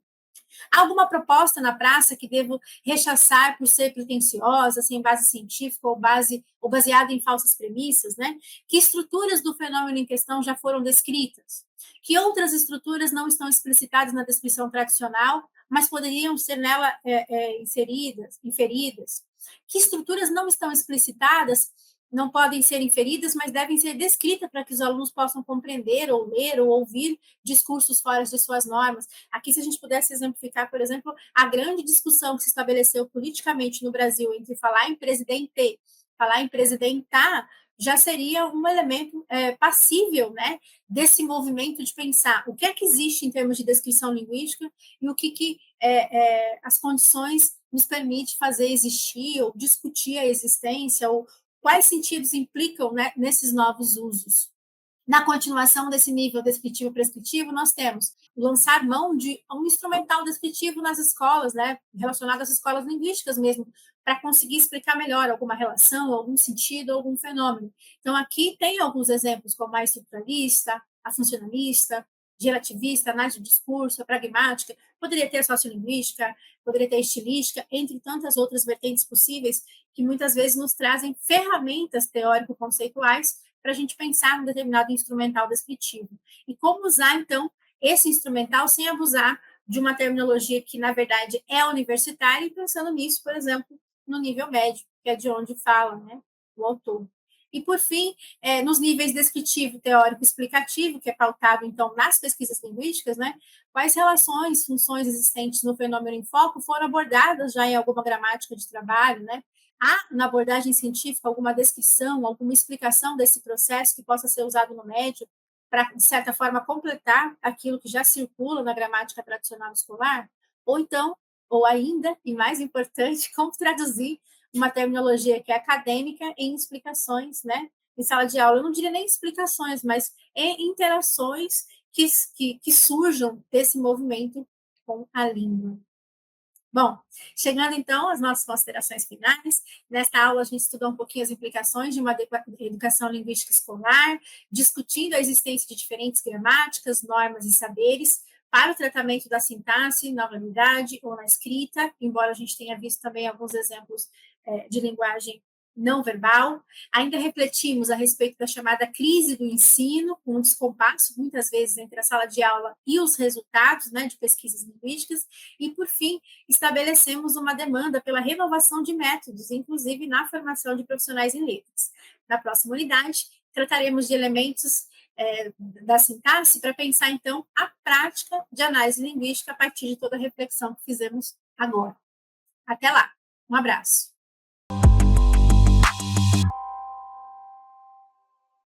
A: Há alguma proposta na praça que devo rechaçar por ser pretensiosa, sem base científica ou baseada em falsas premissas, né? Que estruturas do fenômeno em questão já foram descritas? Que outras estruturas não estão explicitadas na descrição tradicional, mas poderiam ser nela inferidas? Que estruturas não estão explicitadas, não podem ser inferidas, mas devem ser descritas para que os alunos possam compreender, ou ler, ou ouvir discursos fora de suas normas? Aqui, se a gente pudesse exemplificar, por exemplo, a grande discussão que se estabeleceu politicamente no Brasil entre falar em presidente, falar em presidentar, já seria um elemento passível, né, desse movimento de pensar o que é que existe em termos de descrição linguística e o que as condições nos permite fazer existir ou discutir a existência, ou quais sentidos implicam, né, nesses novos usos. Na continuação desse nível descritivo prescritivo, nós temos lançar mão de um instrumental descritivo nas escolas, né, relacionado às escolas linguísticas mesmo, para conseguir explicar melhor alguma relação, algum sentido, algum fenômeno. Então, aqui tem alguns exemplos, como a estruturalista, a funcionalista, gerativista, análise do discurso, a pragmática, Poderia ter sociolinguística, poderia ter estilística, entre tantas outras vertentes possíveis, que muitas vezes nos trazem ferramentas teórico-conceituais para a gente pensar num determinado instrumental descritivo. E como usar, então, esse instrumental sem abusar de uma terminologia que, na verdade, é universitária, e pensando nisso, por exemplo, no nível médio, que é de onde fala, né, o autor. E, por fim, nos níveis descritivo, teórico e explicativo, que é pautado, então, nas pesquisas linguísticas, né, quais relações, funções existentes no fenômeno em foco foram abordadas já em alguma gramática de trabalho, né? Há, na abordagem científica, alguma descrição, alguma explicação desse processo que possa ser usado no médio para, de certa forma, completar aquilo que já circula na gramática tradicional escolar? Ou então, ou ainda, e mais importante, como traduzir uma terminologia que é acadêmica em explicações, né? Em sala de aula, eu não diria nem explicações, mas em interações que surjam desse movimento com a língua. Bom, chegando então às nossas considerações finais, nesta aula a gente estudou um pouquinho as implicações de uma educação linguística escolar, discutindo a existência de diferentes gramáticas, normas e saberes para o tratamento da sintaxe na oralidade ou na escrita, embora a gente tenha visto também alguns exemplos de linguagem não verbal. Ainda refletimos a respeito da chamada crise do ensino, com um descompasso, muitas vezes, entre a sala de aula e os resultados, né, de pesquisas linguísticas. E, por fim, estabelecemos uma demanda pela renovação de métodos, inclusive na formação de profissionais em letras. Na próxima unidade, trataremos de elementos da sintaxe para pensar, então, a prática de análise linguística a partir de toda a reflexão que fizemos agora. Até lá. Um abraço.